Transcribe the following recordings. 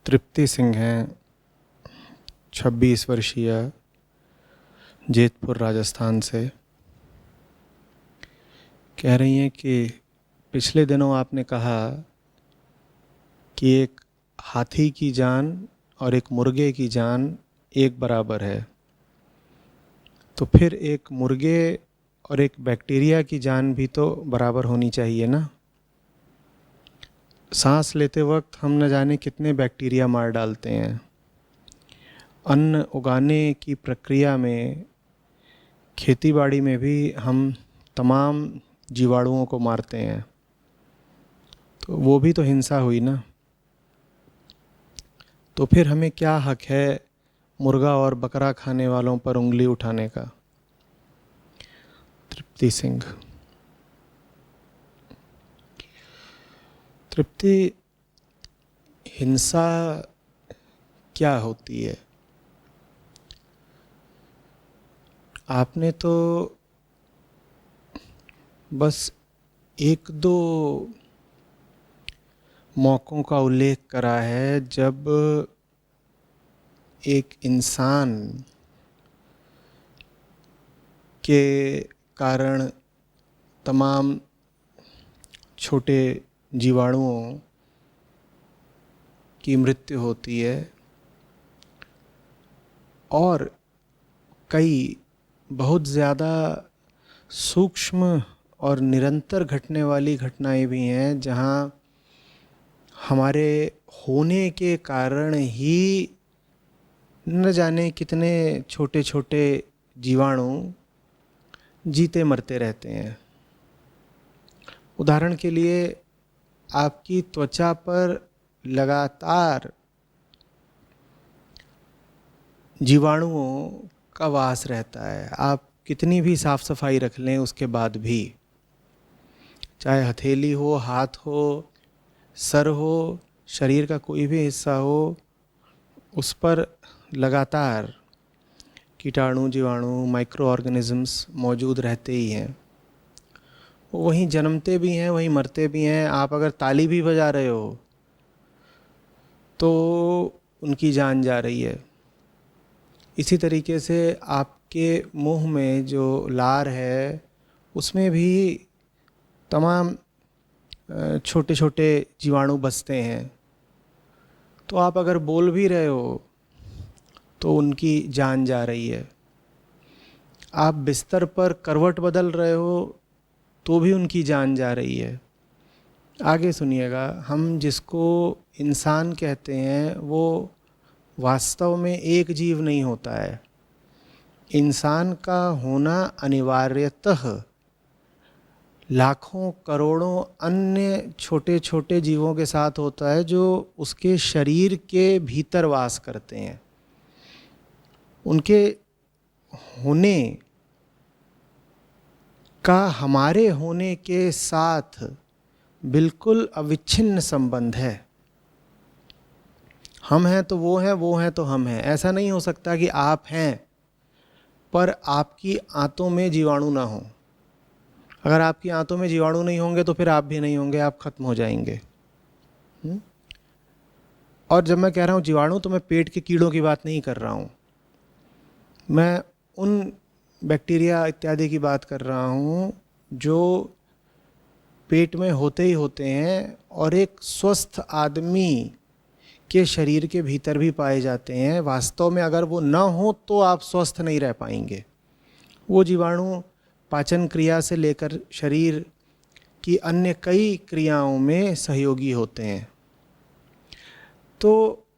तृप्ति सिंह हैं, 26 वर्षीय, जेतपुर राजस्थान से। कह रही हैं कि पिछले दिनों आपने कहा कि एक हाथी की जान और एक मुर्गे की जान एक बराबर है, तो फिर एक मुर्गे और एक बैक्टीरिया की जान भी तो बराबर होनी चाहिए ना। सांस लेते वक्त हम न जाने कितने बैक्टीरिया मार डालते हैं। अन्न उगाने की प्रक्रिया में, खेतीबाड़ी में भी हम तमाम जीवाणुओं को मारते हैं, तो वो भी तो हिंसा हुई ना। तो फिर हमें क्या हक है मुर्गा और बकरा खाने वालों पर उंगली उठाने का। तृप्ति सिंह। तृप्ति, हिंसा क्या होती है? आपने तो बस एक दो मौक़ों का उल्लेख करा है जब एक इंसान के कारण तमाम छोटे जीवाणुओं की मृत्यु होती है, और कई बहुत ज़्यादा सूक्ष्म और निरंतर घटने वाली घटनाएं भी हैं जहां हमारे होने के कारण ही न जाने कितने छोटे छोटे जीवाणु जीते मरते रहते हैं। उदाहरण के लिए, आपकी त्वचा पर लगातार जीवाणुओं का वास रहता है। आप कितनी भी साफ सफाई रख लें उसके बाद भी, चाहे हथेली हो, हाथ हो, सर हो, शरीर का कोई भी हिस्सा हो, उस पर लगातार कीटाणु, जीवाणु, माइक्रो ऑर्गेनिजम्स मौजूद रहते ही हैं। वो वहीं जन्मते भी हैं, वहीं मरते भी हैं। आप अगर ताली भी बजा रहे हो तो उनकी जान जा रही है। इसी तरीके से आपके मुंह में जो लार है उसमें भी तमाम छोटे छोटे जीवाणु बसते हैं। तो आप अगर बोल भी रहे हो तो उनकी जान जा रही है। आप बिस्तर पर करवट बदल रहे हो तो भी उनकी जान जा रही है। आगे सुनिएगा, हम जिसको इंसान कहते हैं वो वास्तव में एक जीव नहीं होता है। इंसान का होना अनिवार्यतः लाखों करोड़ों अन्य छोटे छोटे जीवों के साथ होता है जो उसके शरीर के भीतर वास करते हैं। उनके होने का हमारे होने के साथ बिल्कुल अविच्छिन्न संबंध है। हम हैं तो वो हैं, वो हैं तो हम हैं। ऐसा नहीं हो सकता कि आप हैं पर आपकी आंतों में जीवाणु ना हो। अगर आपकी आंतों में जीवाणु नहीं होंगे तो फिर आप भी नहीं होंगे, आप खत्म हो जाएंगे। और जब मैं कह रहा हूँ जीवाणु, तो मैं पेट के कीड़ों की बात नहीं कर रहा हूँ। मैं उन बैक्टीरिया इत्यादि की बात कर रहा हूँ जो पेट में होते ही होते हैं और एक स्वस्थ आदमी के शरीर के भीतर भी पाए जाते हैं। वास्तव में अगर वो ना हो तो आप स्वस्थ नहीं रह पाएंगे। वो जीवाणु पाचन क्रिया से लेकर शरीर की अन्य कई क्रियाओं में सहयोगी होते हैं। तो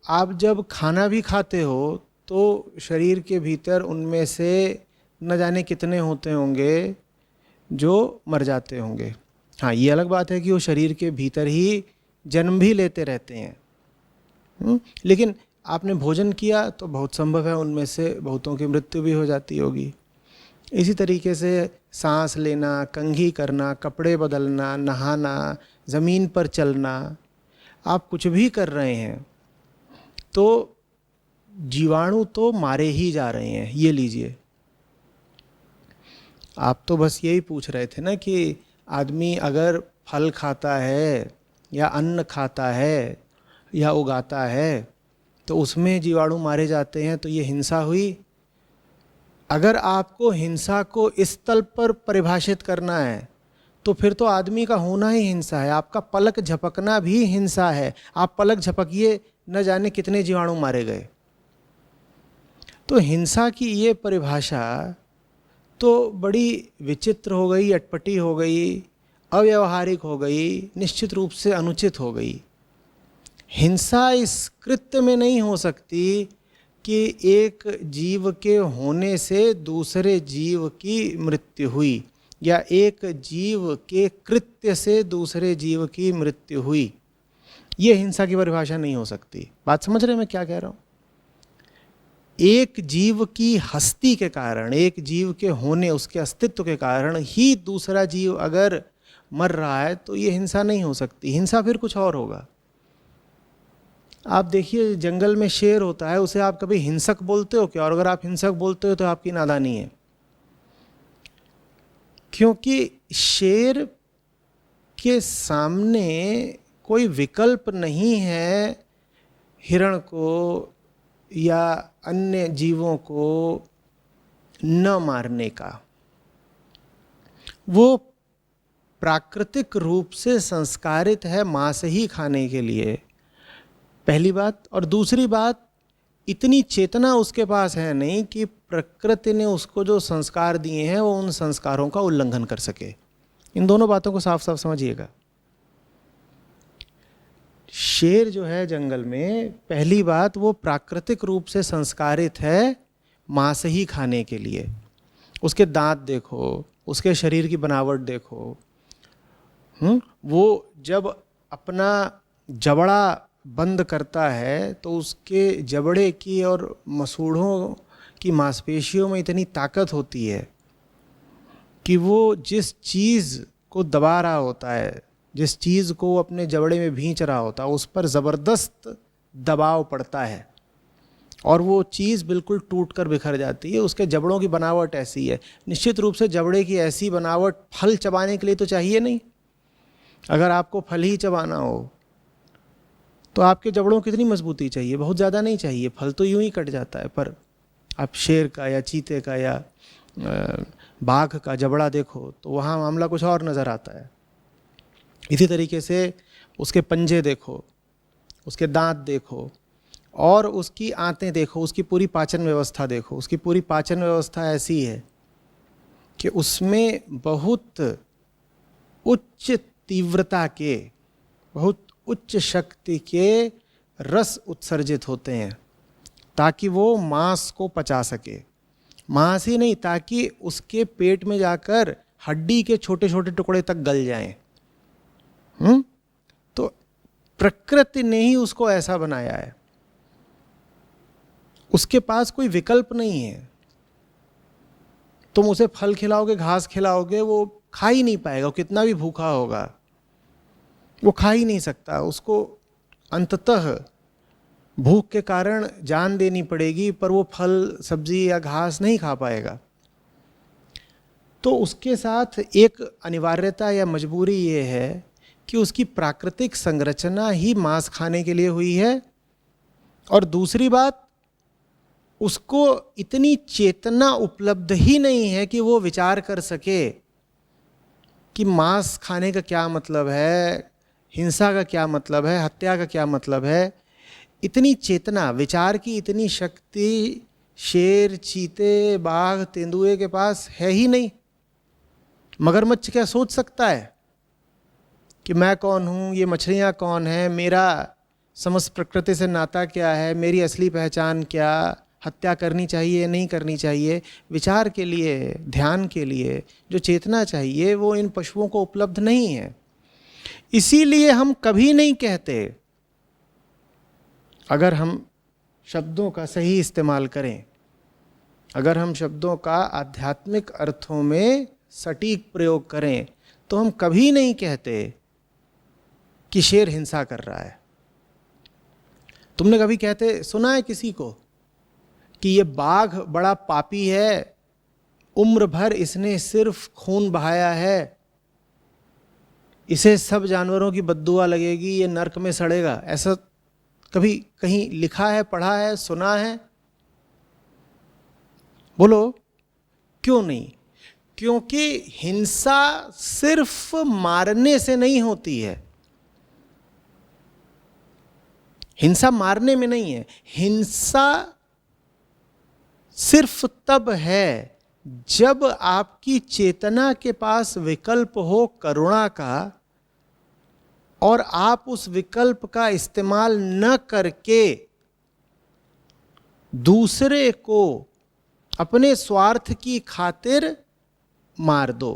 आप जब खाना भी खाते हो तो शरीर के भीतर उनमें से न जाने कितने होते होंगे जो मर जाते होंगे। हाँ, ये अलग बात है कि वो शरीर के भीतर ही जन्म भी लेते रहते हैं। लेकिन आपने भोजन किया तो बहुत संभव है उनमें से बहुतों की मृत्यु भी हो जाती होगी। इसी तरीके से सांस लेना, कंघी करना, कपड़े बदलना, नहाना, ज़मीन पर चलना, आप कुछ भी कर रहे हैं तो जीवाणु तो मारे ही जा रहे हैं। ये लीजिए, आप तो बस यही पूछ रहे थे ना कि आदमी अगर फल खाता है या अन्न खाता है या उगाता है तो उसमें जीवाणु मारे जाते हैं, तो ये हिंसा हुई। अगर आपको हिंसा को इस तल पर परिभाषित करना है तो फिर तो आदमी का होना ही हिंसा है। आपका पलक झपकना भी हिंसा है। आप पलक झपकिए, न जाने कितने जीवाणु मारे गए। तो हिंसा की ये परिभाषा तो बड़ी विचित्र हो गई, अटपटी हो गई, अव्यावहारिक हो गई, निश्चित रूप से अनुचित हो गई। हिंसा इस कृत्य में नहीं हो सकती कि एक जीव के होने से दूसरे जीव की मृत्यु हुई, या एक जीव के कृत्य से दूसरे जीव की मृत्यु हुई। ये हिंसा की परिभाषा नहीं हो सकती। बात समझ रहे हैं मैं क्या कह रहा हूँ? एक जीव की हस्ती के कारण, एक जीव के होने, उसके अस्तित्व के कारण ही दूसरा जीव अगर मर रहा है तो ये हिंसा नहीं हो सकती। हिंसा फिर कुछ और होगा। आप देखिए, जंगल में शेर होता है, उसे आप कभी हिंसक बोलते हो क्या? और अगर आप हिंसक बोलते हो तो आपकी नादानी है, क्योंकि शेर के सामने कोई विकल्प नहीं है हिरण को या अन्य जीवों को न मारने का। वो प्राकृतिक रूप से संस्कारित है मांस ही खाने के लिए, पहली बात। और दूसरी बात, इतनी चेतना उसके पास है नहीं कि प्रकृति ने उसको जो संस्कार दिए हैं वो उन संस्कारों का उल्लंघन कर सके। इन दोनों बातों को साफ साफ समझिएगा। शेर जो है जंगल में, पहली बात, वो प्राकृतिक रूप से संस्कारित है मांस ही खाने के लिए। उसके दांत देखो, उसके शरीर की बनावट देखो। वो जब अपना जबड़ा बंद करता है तो उसके जबड़े की और मसूड़ों की मांसपेशियों में इतनी ताकत होती है कि वो जिस चीज़ को दबा रहा होता है, जिस चीज़ को अपने जबड़े में भींच रहा होता है, उस पर ज़बरदस्त दबाव पड़ता है और वो चीज़ बिल्कुल टूट कर बिखर जाती है। उसके जबड़ों की बनावट ऐसी है। निश्चित रूप से जबड़े की ऐसी बनावट फल चबाने के लिए तो चाहिए नहीं। अगर आपको फल ही चबाना हो तो आपके जबड़ों की कितनी मजबूती चाहिए? बहुत ज़्यादा नहीं चाहिए। फल तो यूं ही कट जाता है। पर आप शेर का या चीते का या बाघ का जबड़ा देखो तो वहाँ मामला कुछ और नज़र आता है। इसी तरीके से उसके पंजे देखो, उसके दांत देखो और उसकी आंतें देखो, उसकी पूरी पाचन व्यवस्था देखो। उसकी पूरी पाचन व्यवस्था ऐसी है कि उसमें बहुत उच्च तीव्रता के, बहुत उच्च शक्ति के रस उत्सर्जित होते हैं ताकि वो मांस को पचा सके। मांस ही नहीं, ताकि उसके पेट में जाकर हड्डी के छोटे छोटे टुकड़े तक गल जाएं। तो प्रकृति ने ही उसको ऐसा बनाया है। उसके पास कोई विकल्प नहीं है। तुम उसे फल खिलाओगे, घास खिलाओगे, वो खा ही नहीं पाएगा। वो कितना भी भूखा होगा वो खा ही नहीं सकता। उसको अंततः भूख के कारण जान देनी पड़ेगी, पर वो फल, सब्जी या घास नहीं खा पाएगा। तो उसके साथ एक अनिवार्यता या मजबूरी ये है कि उसकी प्राकृतिक संरचना ही मांस खाने के लिए हुई है। और दूसरी बात, उसको इतनी चेतना उपलब्ध ही नहीं है कि वो विचार कर सके कि मांस खाने का क्या मतलब है, हिंसा का क्या मतलब है, हत्या का क्या मतलब है। इतनी चेतना, विचार की इतनी शक्ति शेर, चीते, बाघ, तेंदुए के पास है ही नहीं। मगरमच्छ क्या सोच सकता है कि मैं कौन हूँ, ये मछलियाँ कौन हैं, मेरा समस्त प्रकृति से नाता क्या है, मेरी असली पहचान क्या, हत्या करनी चाहिए नहीं करनी चाहिए। विचार के लिए, ध्यान के लिए जो चेतना चाहिए वो इन पशुओं को उपलब्ध नहीं है। इसीलिए हम कभी नहीं कहते, अगर हम शब्दों का सही इस्तेमाल करें, अगर हम शब्दों का आध्यात्मिक अर्थों में सटीक प्रयोग करें, तो हम कभी नहीं कहते कि शेर हिंसा कर रहा है। तुमने कभी कहते सुना है किसी को कि ये बाघ बड़ा पापी है, उम्र भर इसने सिर्फ खून बहाया है, इसे सब जानवरों की बद्दुआ लगेगी, ये नर्क में सड़ेगा? ऐसा कभी कहीं लिखा है, पढ़ा है, सुना है? बोलो, क्यों नहीं? क्योंकि हिंसा सिर्फ मारने से नहीं होती है। हिंसा मारने में नहीं है। हिंसा सिर्फ तब है जब आपकी चेतना के पास विकल्प हो करुणा का, और आप उस विकल्प का इस्तेमाल न करके दूसरे को अपने स्वार्थ की खातिर मार दो,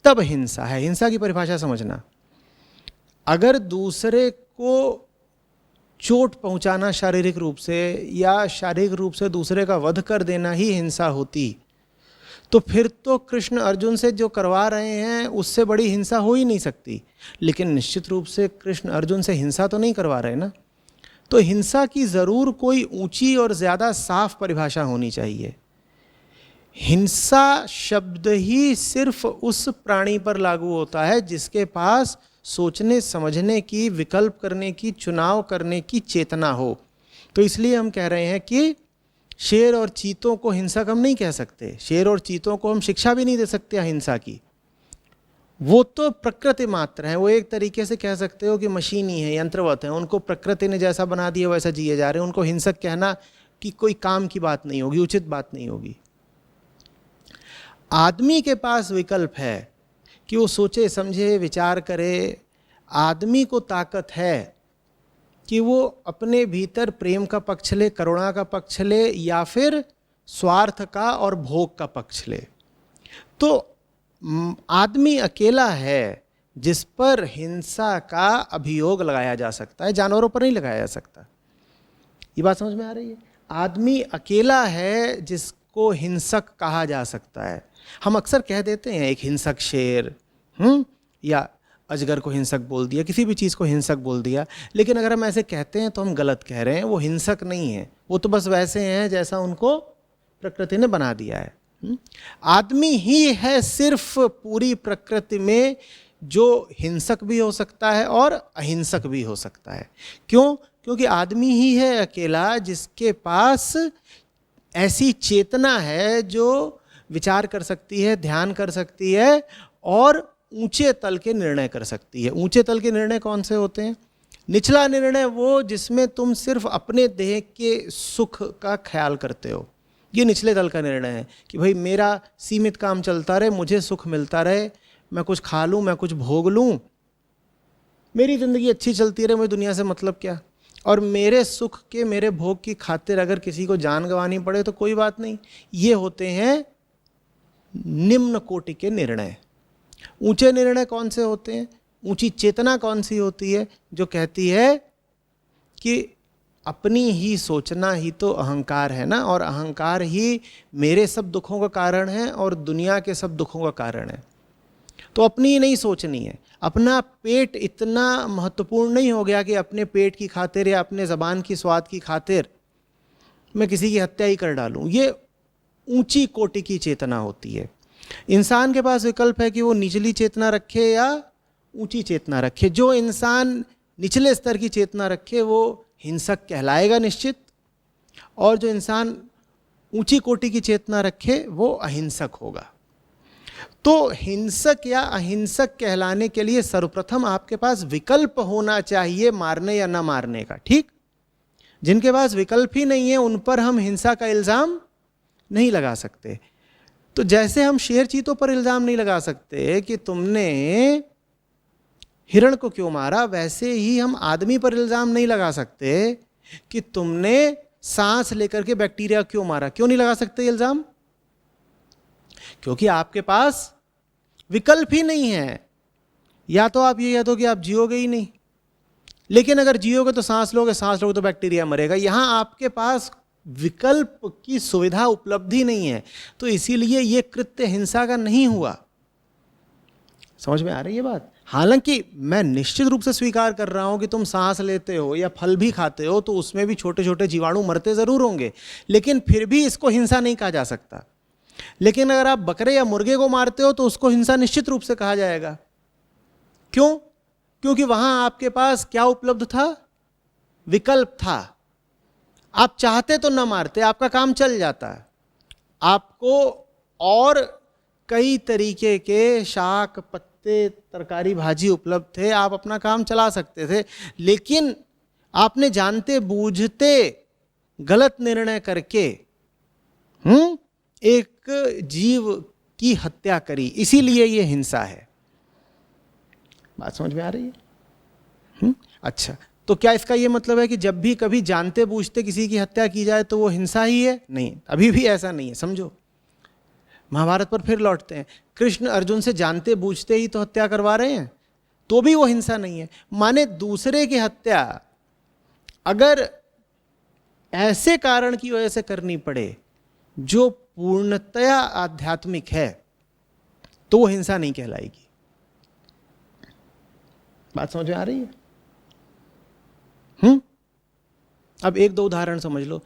तब हिंसा है। हिंसा की परिभाषा समझना, अगर दूसरे को चोट पहुंचाना शारीरिक रूप से या शारीरिक रूप से दूसरे का वध कर देना ही हिंसा होती, तो फिर तो कृष्ण अर्जुन से जो करवा रहे हैं उससे बड़ी हिंसा हो ही नहीं सकती। लेकिन निश्चित रूप से कृष्ण अर्जुन से हिंसा तो नहीं करवा रहे ना, तो हिंसा की ज़रूर कोई ऊंची और ज़्यादा साफ परिभाषा होनी चाहिए। हिंसा शब्द ही सिर्फ उस प्राणी पर लागू होता है जिसके पास सोचने समझने की, विकल्प करने की, चुनाव करने की चेतना हो। तो इसलिए हम कह रहे हैं कि शेर और चीतों को हिंसक हम नहीं कह सकते, शेर और चीतों को हम शिक्षा भी नहीं दे सकते अहिंसा की। वो तो प्रकृति मात्र है, वो एक तरीके से कह सकते हो कि मशीन ही है, यंत्रवत है, उनको प्रकृति ने जैसा बना दिया वैसा जिए जा रहे हैं। उनको हिंसक कहना कि कोई काम की बात नहीं होगी, उचित बात नहीं होगी। आदमी के पास विकल्प है कि वो सोचे समझे विचार करे। आदमी को ताकत है कि वो अपने भीतर प्रेम का पक्ष ले, करुणा का पक्ष ले, या फिर स्वार्थ का और भोग का पक्ष ले। तो आदमी अकेला है जिस पर हिंसा का अभियोग लगाया जा सकता है, जानवरों पर नहीं लगाया जा सकता। ये बात समझ में आ रही है? आदमी अकेला है जिसको हिंसक कहा जा सकता है। हम अक्सर कह देते हैं एक हिंसक शेर, या अजगर को हिंसक बोल दिया, किसी भी चीज़ को हिंसक बोल दिया। लेकिन अगर हम ऐसे कहते हैं तो हम गलत कह रहे हैं। वो हिंसक नहीं है, वो तो बस वैसे हैं जैसा उनको प्रकृति ने बना दिया है। आदमी ही है सिर्फ पूरी प्रकृति में जो हिंसक भी हो सकता है और अहिंसक भी हो सकता है। क्यों? क्योंकि आदमी ही है अकेला जिसके पास ऐसी चेतना है जो विचार कर सकती है, ध्यान कर सकती है और ऊंचे तल के निर्णय कर सकती है। ऊंचे तल के निर्णय कौन से होते हैं? निचला निर्णय वो जिसमें तुम सिर्फ अपने देह के सुख का ख्याल करते हो, ये निचले तल का निर्णय है कि भाई मेरा सीमित काम चलता रहे, मुझे सुख मिलता रहे, मैं कुछ खा लूँ, मैं कुछ भोग लूँ, मेरी ज़िंदगी अच्छी चलती रहे, मुझे दुनिया से मतलब क्या। और मेरे सुख के, मेरे भोग की खातिर अगर किसी को जान गंवानी पड़े तो कोई बात नहीं। ये होते हैं निम्न कोटि के निर्णय। ऊंचे निर्णय कौन से होते हैं? ऊंची चेतना कौन सी होती है? जो कहती है कि अपनी ही सोचना ही तो अहंकार है ना, और अहंकार ही मेरे सब दुखों का कारण है और दुनिया के सब दुखों का कारण है। तो अपनी ही नहीं सोचनी है। अपना पेट इतना महत्वपूर्ण नहीं हो गया कि अपने पेट की खातिर या अपने ज़बान की स्वाद की खातिर मैं किसी की हत्या ही कर डालूं। ये ऊंची कोटि की चेतना होती है। इंसान के पास विकल्प है कि वो निचली चेतना रखे या ऊंची चेतना रखे। जो इंसान निचले स्तर की चेतना रखे वो हिंसक कहलाएगा निश्चित, और जो इंसान ऊंची कोटि की चेतना रखे वो अहिंसक होगा। तो हिंसक या अहिंसक कहलाने के लिए सर्वप्रथम आपके पास विकल्प होना चाहिए मारने या न मारने का। ठीक? जिनके पास विकल्प ही नहीं है उन पर हम हिंसा का इल्ज़ाम नहीं लगा सकते। तो जैसे हम शेर चीतों पर इल्ज़ाम नहीं लगा सकते कि तुमने हिरण को क्यों मारा, वैसे ही हम आदमी पर इल्ज़ाम नहीं लगा सकते कि तुमने सांस लेकर के बैक्टीरिया क्यों मारा। क्यों नहीं लगा सकते इल्ज़ाम? क्योंकि आपके पास विकल्प ही नहीं है। या तो आप ये कह दो कि आप जियोगे ही नहीं, लेकिन अगर जियोगे तो सांस लोगे तो बैक्टीरिया मरेगा। यहां आपके पास विकल्प की सुविधा उपलब्धि नहीं है, तो इसीलिए यह कृत्य हिंसा का नहीं हुआ। समझ में आ रही है बात? हालांकि मैं निश्चित रूप से स्वीकार कर रहा हूं कि तुम सांस लेते हो या फल भी खाते हो तो उसमें भी छोटे छोटे जीवाणु मरते जरूर होंगे, लेकिन फिर भी इसको हिंसा नहीं कहा जा सकता। लेकिन अगर आप बकरे या मुर्गे को मारते हो तो उसको हिंसा निश्चित रूप से कहा जाएगा। क्यों? क्योंकि वहां आपके पास क्या उपलब्ध था? विकल्प था। आप चाहते तो न मारते, आपका काम चल जाता। आपको और कई तरीके के शाक पत्ते तरकारी भाजी उपलब्ध थे, आप अपना काम चला सकते थे, लेकिन आपने जानते बूझते गलत निर्णय करके एक जीव की हत्या करी। इसीलिए ये हिंसा है। बात समझ में आ रही है? अच्छा, तो क्या इसका ये मतलब है कि जब भी कभी जानते बूझते किसी की हत्या की जाए तो वो हिंसा ही है? नहीं, अभी भी ऐसा नहीं है। समझो, महाभारत पर फिर लौटते हैं। कृष्ण अर्जुन से जानते बूझते ही तो हत्या करवा रहे हैं, तो भी वो हिंसा नहीं है। माने दूसरे की हत्या अगर ऐसे कारण की वजह से करनी पड़े जो पूर्णतया आध्यात्मिक है, तो वो हिंसा नहीं कहलाएगी। बात समझ में आ रही है? अब एक दो उदाहरण समझ लो।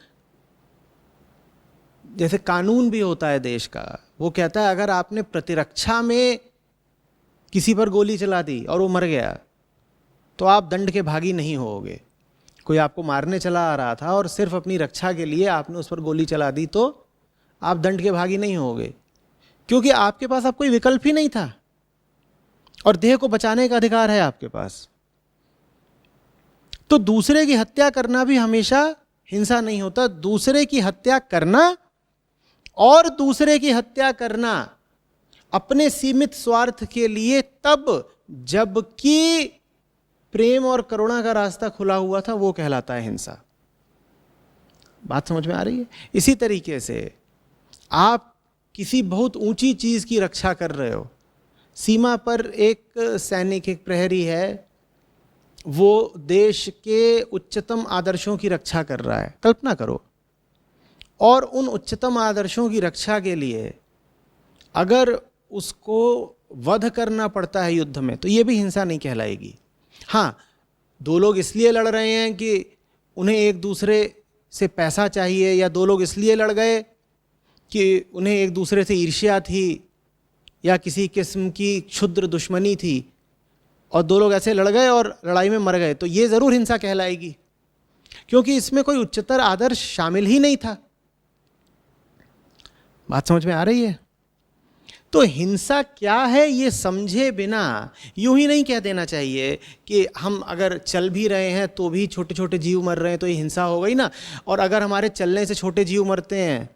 जैसे कानून भी होता है देश का, वो कहता है अगर आपने प्रतिरक्षा में किसी पर गोली चला दी और वो मर गया तो आप दंड के भागी नहीं होगे। कोई आपको मारने चला आ रहा था और सिर्फ अपनी रक्षा के लिए आपने उस पर गोली चला दी तो आप दंड के भागी नहीं होगे, क्योंकि आपके पास अब कोई विकल्प ही नहीं था और देह को बचाने का अधिकार है आपके पास। तो दूसरे की हत्या करना भी हमेशा हिंसा नहीं होता। दूसरे की हत्या करना और दूसरे की हत्या करना अपने सीमित स्वार्थ के लिए तब जबकि प्रेम और करुणा का रास्ता खुला हुआ था, वो कहलाता है हिंसा। बात समझ में आ रही है? इसी तरीके से आप किसी बहुत ऊंची चीज की रक्षा कर रहे हो, सीमा पर एक सैनिक, एक प्रहरी है, वो देश के उच्चतम आदर्शों की रक्षा कर रहा है, कल्पना करो, और उन उच्चतम आदर्शों की रक्षा के लिए अगर उसको वध करना पड़ता है युद्ध में, तो ये भी हिंसा नहीं कहलाएगी। हाँ, दो लोग इसलिए लड़ रहे हैं कि उन्हें एक दूसरे से पैसा चाहिए, या दो लोग इसलिए लड़ गए कि उन्हें एक दूसरे से ईर्ष्या थी या किसी किस्म की क्षुद्र दुश्मनी थी, और दो लोग ऐसे लड़ गए और लड़ाई में मर गए, तो ये ज़रूर हिंसा कहलाएगी, क्योंकि इसमें कोई उच्चतर आदर्श शामिल ही नहीं था। बात समझ में आ रही है? तो हिंसा क्या है ये समझे बिना यूं ही नहीं कह देना चाहिए कि हम अगर चल भी रहे हैं तो भी छोटे छोटे जीव मर रहे हैं तो ये हिंसा हो गई ना, और अगर हमारे चलने से छोटे जीव मरते हैं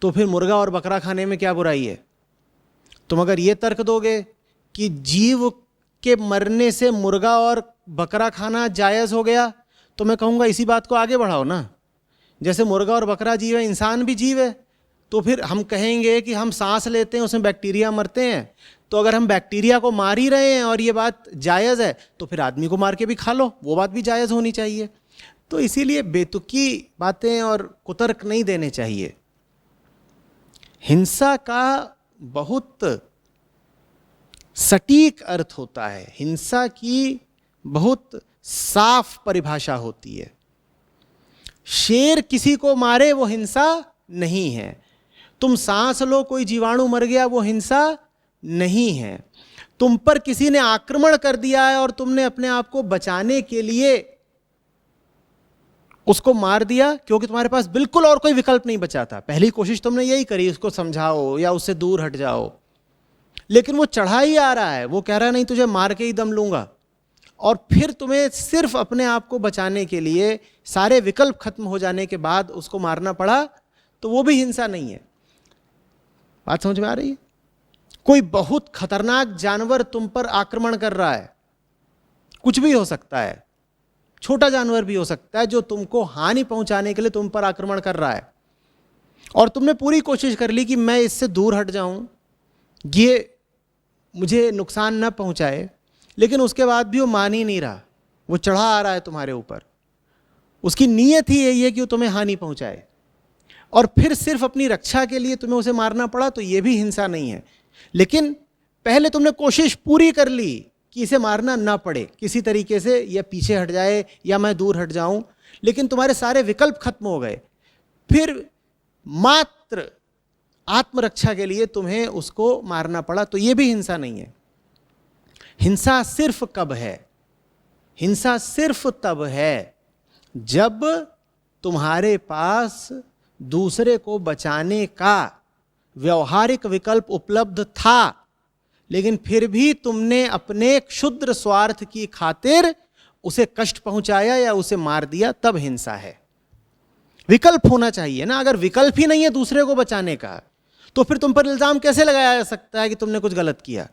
तो फिर मुर्गा और बकरा खाने में क्या बुराई है। तुम अगर ये तर्क दोगे कि जीव के मरने से मुर्गा और बकरा खाना जायज़ हो गया, तो मैं कहूँगा इसी बात को आगे बढ़ाओ ना। जैसे मुर्गा और बकरा जीव है, इंसान भी जीव है, तो फिर हम कहेंगे कि हम सांस लेते हैं उसमें बैक्टीरिया मरते हैं, तो अगर हम बैक्टीरिया को मार ही रहे हैं और ये बात जायज़ है, तो फिर आदमी को मार के भी खा लो, वो बात भी जायज़ होनी चाहिए। तो इसीलिए बेतुकी बातें और कुतर्क नहीं देने चाहिए। हिंसा का बहुत सटीक अर्थ होता है, हिंसा की बहुत साफ परिभाषा होती है। शेर किसी को मारे वो हिंसा नहीं है, तुम सांस लो कोई जीवाणु मर गया वो हिंसा नहीं है, तुम पर किसी ने आक्रमण कर दिया है और तुमने अपने आप को बचाने के लिए उसको मार दिया क्योंकि तुम्हारे पास बिल्कुल और कोई विकल्प नहीं बचा था। पहली कोशिश तुमने यही करी, उसको समझाओ या उससे दूर हट जाओ, लेकिन वो चढ़ा ही आ रहा है, वो कह रहा है नहीं तुझे मार के ही दम लूंगा, और फिर तुम्हें सिर्फ अपने आप को बचाने के लिए सारे विकल्प खत्म हो जाने के बाद उसको मारना पड़ा, तो वो भी हिंसा नहीं है। बात समझ में आ रही है? कोई बहुत खतरनाक जानवर तुम पर आक्रमण कर रहा है, कुछ भी हो सकता है, छोटा जानवर भी हो सकता है जो तुमको हानि पहुंचाने के लिए तुम पर आक्रमण कर रहा है, और तुमने पूरी कोशिश कर ली कि मैं इससे दूर हट जाऊं, ये मुझे नुकसान न पहुंचाए, लेकिन उसके बाद भी वो मान ही नहीं रहा, वो चढ़ा आ रहा है तुम्हारे ऊपर। उसकी नीयत ही यही है कि वो तुम्हें हानि पहुंचाए, और फिर सिर्फ अपनी रक्षा के लिए तुम्हें उसे मारना पड़ा, तो ये भी हिंसा नहीं है। लेकिन पहले तुमने कोशिश पूरी कर ली कि इसे मारना ना पड़े किसी तरीके से, या पीछे हट जाए या मैं दूर हट जाऊं, लेकिन तुम्हारे सारे विकल्प खत्म हो गए, फिर मात्र आत्मरक्षा के लिए तुम्हें उसको मारना पड़ा, तो ये भी हिंसा नहीं है। हिंसा सिर्फ कब है? हिंसा सिर्फ तब है जब तुम्हारे पास दूसरे को बचाने का व्यवहारिक विकल्प उपलब्ध था, लेकिन फिर भी तुमने अपने क्षुद्र स्वार्थ की खातिर उसे कष्ट पहुंचाया या उसे मार दिया, तब हिंसा है। विकल्प होना चाहिए ना। अगर विकल्प ही नहीं है दूसरे को बचाने का, तो फिर तुम पर इल्जाम कैसे लगाया जा सकता है कि तुमने कुछ गलत किया?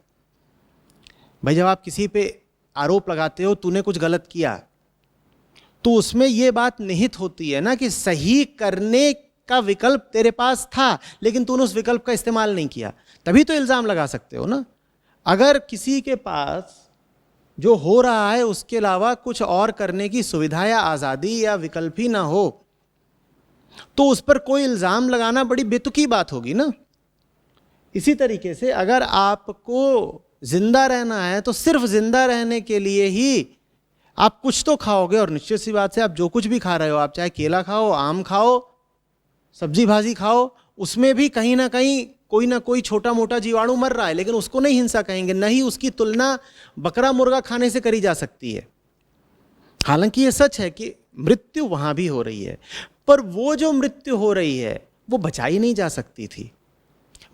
भाई, जब आप किसी पे आरोप लगाते हो तूने कुछ गलत किया, तो उसमें यह बात निहित होती है ना कि सही करने का विकल्प तेरे पास था, लेकिन तूने उस विकल्प का इस्तेमाल नहीं किया, तभी तो इल्जाम लगा सकते हो ना। अगर किसी के पास जो हो रहा है उसके अलावा कुछ और करने की सुविधा या आज़ादी या विकल्प ही ना हो, तो उस पर कोई इल्ज़ाम लगाना बड़ी बेतुकी बात होगी ना। इसी तरीके से अगर आपको जिंदा रहना है तो सिर्फ जिंदा रहने के लिए ही आप कुछ तो खाओगे, और निश्चित सी बात से आप जो कुछ भी खा रहे हो, आप चाहे केला खाओ, आम खाओ, सब्जी भाजी खाओ, उसमें भी कहीं ना कोई छोटा मोटा जीवाणु मर रहा है, लेकिन उसको नहीं हिंसा कहेंगे। नहीं उसकी तुलना बकरा मुर्गा खाने से करी जा सकती है। हालांकि ये सच है कि मृत्यु वहां भी हो रही है, पर वो जो मृत्यु हो रही है वो बचाई नहीं जा सकती थी।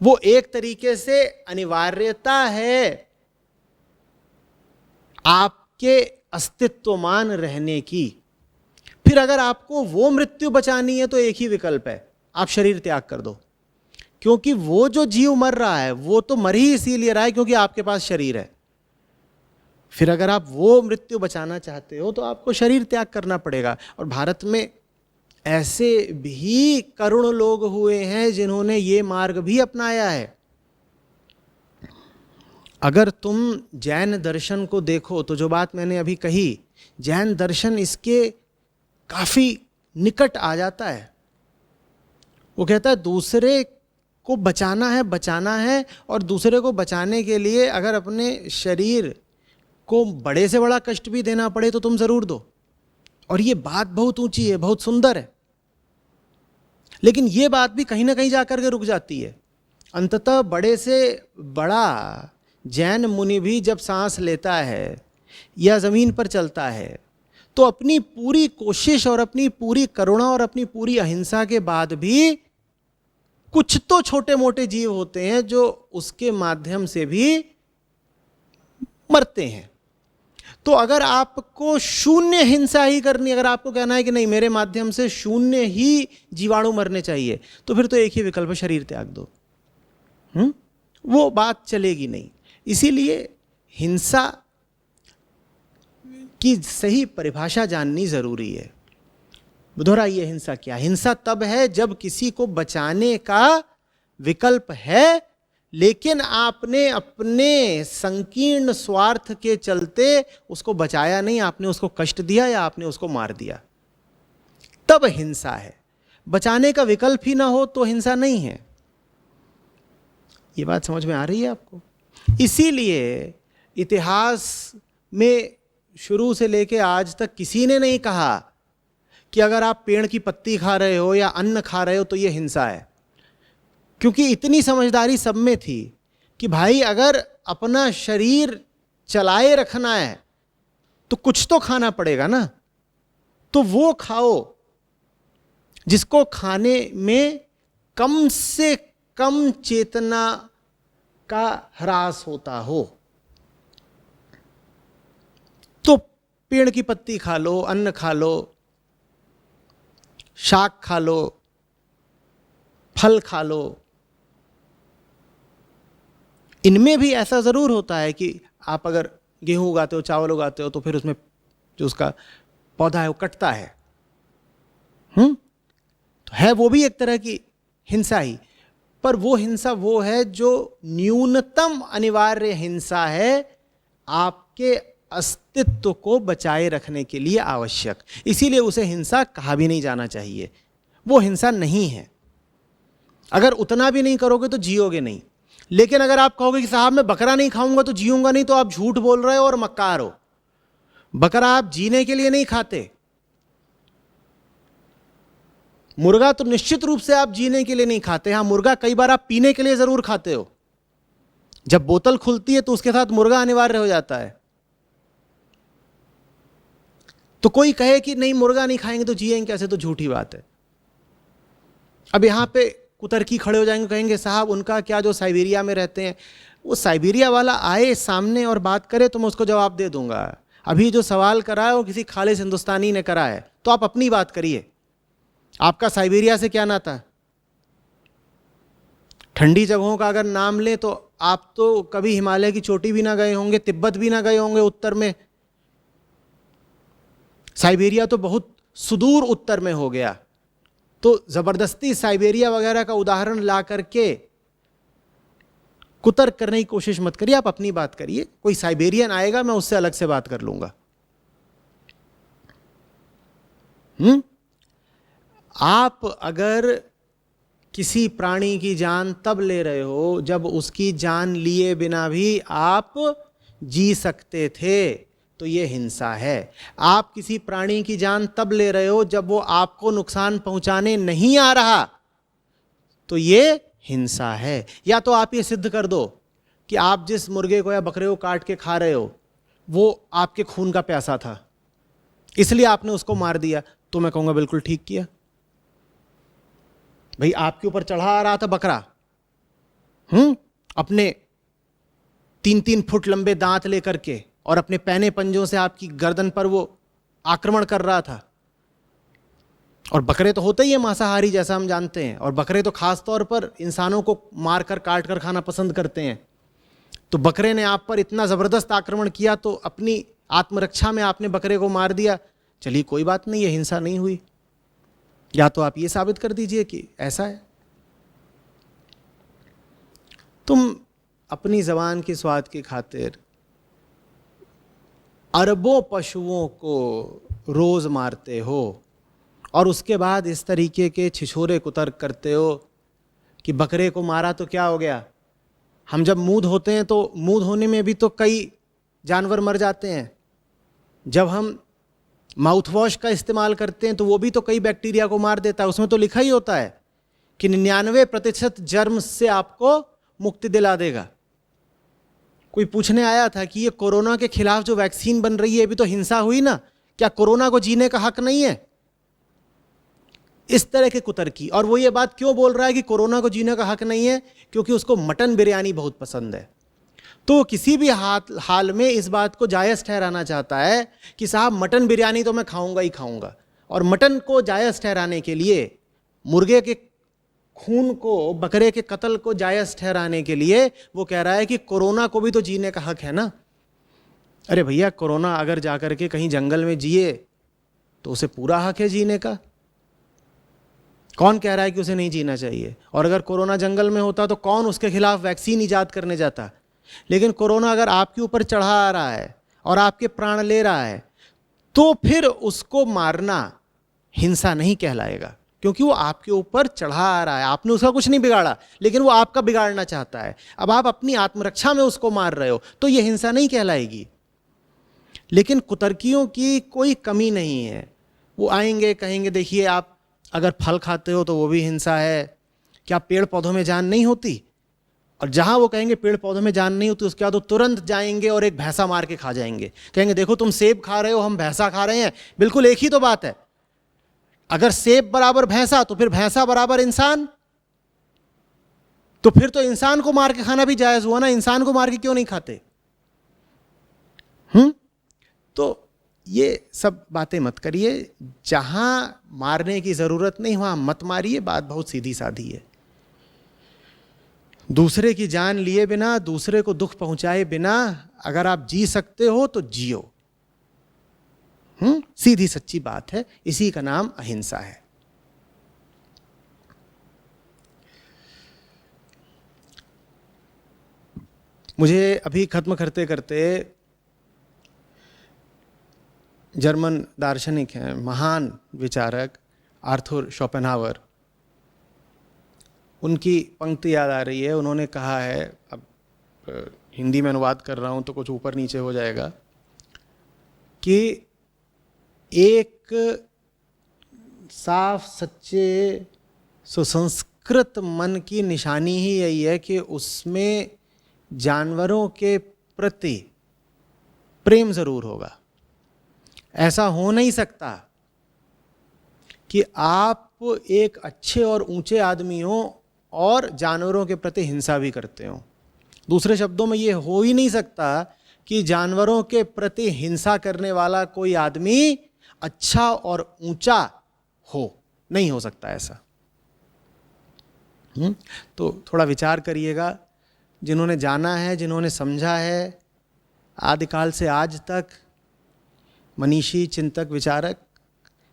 वो एक तरीके से अनिवार्यता है आपके अस्तित्वमान रहने की। फिर अगर आपको वो मृत्यु बचानी है तो एक ही विकल्प है, आप शरीर त्याग कर दो, क्योंकि वो जो जीव मर रहा है वो तो मर ही इसीलिए रहा है क्योंकि आपके पास शरीर है। फिर अगर आप वो मृत्यु बचाना चाहते हो तो आपको शरीर त्याग करना पड़ेगा। और भारत में ऐसे भी करुण लोग हुए हैं जिन्होंने ये मार्ग भी अपनाया है। अगर तुम जैन दर्शन को देखो तो जो बात मैंने अभी कही, जैन दर्शन इसके काफी निकट आ जाता है। वो कहता है दूसरे को बचाना है, और दूसरे को बचाने के लिए अगर अपने शरीर को बड़े से बड़ा कष्ट भी देना पड़े तो तुम जरूर दो। और ये बात बहुत ऊंची है, बहुत सुंदर है, लेकिन ये बात भी कहीं ना कहीं जाकर के रुक जाती है। अंततः बड़े से बड़ा जैन मुनि भी जब सांस लेता है या जमीन पर चलता है तो अपनी पूरी कोशिश और अपनी पूरी करुणा और अपनी पूरी अहिंसा के बाद भी कुछ तो छोटे मोटे जीव होते हैं जो उसके माध्यम से भी मरते हैं। तो अगर आपको शून्य हिंसा ही करनी, अगर आपको कहना है कि नहीं मेरे माध्यम से शून्य ही जीवाणु मरने चाहिए, तो फिर तो एक ही विकल्प है, शरीर त्याग दो। वो बात चलेगी नहीं। इसीलिए हिंसा की सही परिभाषा जाननी जरूरी है। दोहराइए, हिंसा क्या? हिंसा तब है जब किसी को बचाने का विकल्प है, लेकिन आपने अपने संकीर्ण स्वार्थ के चलते उसको बचाया नहीं, आपने उसको कष्ट दिया या आपने उसको मार दिया, तब हिंसा है। बचाने का विकल्प ही ना हो तो हिंसा नहीं है। ये बात समझ में आ रही है आपको? इसीलिए इतिहास में शुरू से लेके आज तक किसी ने नहीं कहा कि अगर आप पेड़ की पत्ती खा रहे हो या अन्न खा रहे हो तो ये हिंसा है, क्योंकि इतनी समझदारी सब में थी कि भाई अगर अपना शरीर चलाए रखना है तो कुछ तो खाना पड़ेगा ना, तो वो खाओ जिसको खाने में कम से कम चेतना का ह्रास होता हो। तो पेड़ की पत्ती खा लो, अन्न खा लो, शाक खा लो, फल खा लो। इनमें भी ऐसा जरूर होता है कि आप अगर गेहूं उगाते हो, चावल उगाते हो, तो फिर उसमें जो उसका पौधा है वो कटता है, तो है वो भी एक तरह की हिंसा ही। पर वो हिंसा वो है जो न्यूनतम अनिवार्य हिंसा है, आपके अस्तित्व को बचाए रखने के लिए आवश्यक। इसीलिए उसे हिंसा कहा भी नहीं जाना चाहिए, वो हिंसा नहीं है। अगर उतना भी नहीं करोगे तो जियोगे नहीं। लेकिन अगर आप कहोगे कि साहब मैं बकरा नहीं खाऊंगा तो जीऊंगा नहीं, तो आप झूठ बोल रहे हो और मक्कार हो। बकरा आप जीने के लिए नहीं खाते, मुर्गा तो निश्चित रूप से आप जीने के लिए नहीं खाते। हाँ, मुर्गा कई बार आप पीने के लिए जरूर खाते हो। जब बोतल खुलती है तो उसके साथ मुर्गा अनिवार्य हो जाता है। तो कोई कहे कि नहीं मुर्गा नहीं खाएंगे तो जिएंगे कैसे, तो झूठी बात है। अब यहाँ पे कुतर्की खड़े हो जाएंगे, कहेंगे साहब उनका क्या, जो साइबेरिया में रहते हैं, वो साइबेरिया वाला आए सामने और बात करे तो मैं उसको जवाब दे दूंगा। अभी जो सवाल करा है वो किसी खालिस हिंदुस्तानी ने करा है, तो आप अपनी बात करिए, आपका साइबेरिया से क्या नाता। ठंडी जगहों का अगर नाम लें तो आप तो कभी हिमालय की चोटी भी ना गए होंगे, तिब्बत भी ना गए होंगे उत्तर में, साइबेरिया तो बहुत सुदूर उत्तर में हो गया। तो जबरदस्ती साइबेरिया वगैरह का उदाहरण ला करके कुतर्क करने की कोशिश मत करिए, आप अपनी बात करिए। कोई साइबेरियन आएगा मैं उससे अलग से बात कर लूंगा। आप अगर किसी प्राणी की जान तब ले रहे हो जब उसकी जान लिए बिना भी आप जी सकते थे, तो ये हिंसा है। आप किसी प्राणी की जान तब ले रहे हो जब वो आपको नुकसान पहुंचाने नहीं आ रहा, तो ये हिंसा है। या तो आप ये सिद्ध कर दो कि आप जिस मुर्गे को या बकरे को काट के खा रहे हो वो आपके खून का प्यासा था, इसलिए आपने उसको मार दिया, तो मैं कहूंगा बिल्कुल ठीक किया। भाई आपके ऊपर चढ़ा आ रहा था बकरा, अपने 3-3 फुट लंबे दांत लेकर के, और अपने पैने पंजों से आपकी गर्दन पर वो आक्रमण कर रहा था। और बकरे तो होते ही है मांसाहारी, जैसा हम जानते हैं, और बकरे तो खास तौर पर इंसानों को मारकर काट कर खाना पसंद करते हैं। तो बकरे ने आप पर इतना ज़बरदस्त आक्रमण किया, तो अपनी आत्मरक्षा में आपने बकरे को मार दिया, चलिए कोई बात नहीं, ये हिंसा नहीं हुई। या तो आप ये साबित कर दीजिए कि ऐसा है। तुम अपनी जबान के स्वाद की खातिर अरबों पशुओं को रोज मारते हो और उसके बाद इस तरीके के छिछोरे कुतर्क करते हो कि बकरे को मारा तो क्या हो गया। हम जब मुंह धोते हैं तो मुंह धोने में भी तो कई जानवर मर जाते हैं। जब हम माउथ वॉश का इस्तेमाल करते हैं तो वो भी तो कई बैक्टीरिया को मार देता है। उसमें तो लिखा ही होता है कि 99% जर्म से आपको मुक्ति दिला देगा। कोई पूछने आया था कि ये कोरोना के खिलाफ जो वैक्सीन बन रही है, अभी तो हिंसा हुई ना, क्या कोरोना को जीने का हक नहीं है? इस तरह के कुतर्की। और वो ये बात क्यों बोल रहा है कि कोरोना को जीने का हक नहीं है? क्योंकि उसको मटन बिरयानी बहुत पसंद है। तो किसी भी हाल में इस बात को जायज़ ठहराना चाहता है कि साहब मटन बिरयानी तो मैं खाऊंगा ही खाऊंगा। और मटन को जायज़ ठहराने के लिए, मुर्गे के खून को, बकरे के कत्ल को जायज़ ठहराने के लिए वो कह रहा है कि कोरोना को भी तो जीने का हक है ना। अरे भैया, कोरोना अगर जाकर के कहीं जंगल में जिए तो उसे पूरा हक है जीने का। कौन कह रहा है कि उसे नहीं जीना चाहिए? और अगर कोरोना जंगल में होता तो कौन उसके खिलाफ वैक्सीन ईजाद करने जाता? लेकिन कोरोना अगर आपके ऊपर चढ़ा आ रहा है और आपके प्राण ले रहा है, तो फिर उसको मारना हिंसा नहीं कहलाएगा, क्योंकि वो आपके ऊपर चढ़ा आ रहा है। आपने उसका कुछ नहीं बिगाड़ा, लेकिन वो आपका बिगाड़ना चाहता है। अब आप अपनी आत्मरक्षा में उसको मार रहे हो, तो ये हिंसा नहीं कहलाएगी। लेकिन कुतर्कियों की कोई कमी नहीं है। वो आएंगे, कहेंगे देखिए आप अगर फल खाते हो तो वो भी हिंसा है, क्या पेड़ पौधों में जान नहीं होती? और जहां वो कहेंगे पेड़ पौधों में जान नहीं होती, उसके बाद वो तुरंत जाएंगे और एक भैंसा मार के खा जाएंगे। कहेंगे देखो तुम सेब खा रहे हो, हम भैंसा खा रहे हैं, बिल्कुल एक ही तो बात है। अगर सेब बराबर भैंसा तो फिर भैंसा बराबर इंसान, तो फिर तो इंसान को मार के खाना भी जायज हुआ ना। इंसान को मार के क्यों नहीं खाते? तो ये सब बातें मत करिए। जहां मारने की जरूरत नहीं वहां मत मारिए। बात बहुत सीधी साधी है। दूसरे की जान लिए बिना, दूसरे को दुख पहुंचाए बिना अगर आप जी सकते हो तो जियो। सीधी सच्ची बात है। इसी का नाम अहिंसा है। मुझे अभी खत्म करते करते जर्मन दार्शनिक हैं, महान विचारक आर्थर शोपेनहावर, उनकी पंक्ति याद आ रही है। उन्होंने कहा है, अब हिंदी में अनुवाद कर रहा हूं तो कुछ ऊपर नीचे हो जाएगा, कि एक साफ सच्चे सुसंस्कृत मन की निशानी ही यही है कि उसमें जानवरों के प्रति प्रेम जरूर होगा। ऐसा हो नहीं सकता कि आप एक अच्छे और ऊंचे आदमी हो और जानवरों के प्रति हिंसा भी करते हो। दूसरे शब्दों में ये हो ही नहीं सकता कि जानवरों के प्रति हिंसा करने वाला कोई आदमी अच्छा और ऊंचा हो, नहीं हो सकता ऐसा। तो थोड़ा विचार करिएगा, जिन्होंने जाना है, जिन्होंने समझा है, आदिकाल से आज तक मनीषी, चिंतक, विचारक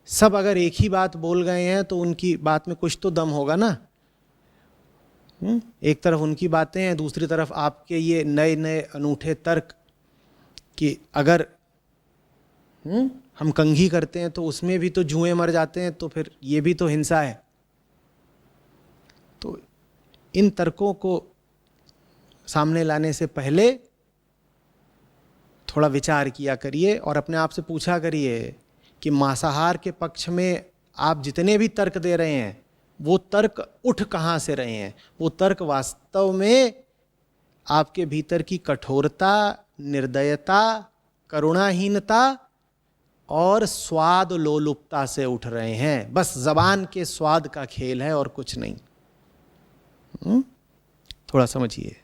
सब अगर एक ही बात बोल गए हैं तो उनकी बात में कुछ तो दम होगा ना। एक तरफ उनकी बातें हैं, दूसरी तरफ आपके ये नए नए अनूठे तर्क कि अगर हम कंघी करते हैं तो उसमें भी तो जुएं मर जाते हैं, तो फिर ये भी तो हिंसा है। तो इन तर्कों को सामने लाने से पहले थोड़ा विचार किया करिए और अपने आप से पूछा करिए कि मांसाहार के पक्ष में आप जितने भी तर्क दे रहे हैं वो तर्क उठ कहाँ से रहे हैं। वो तर्क वास्तव में आपके भीतर की कठोरता, निर्दयता, करुणाहीनता और स्वाद लोलुपता से उठ रहे हैं। बस जबान के स्वाद का खेल है और कुछ नहीं। थोड़ा समझिए।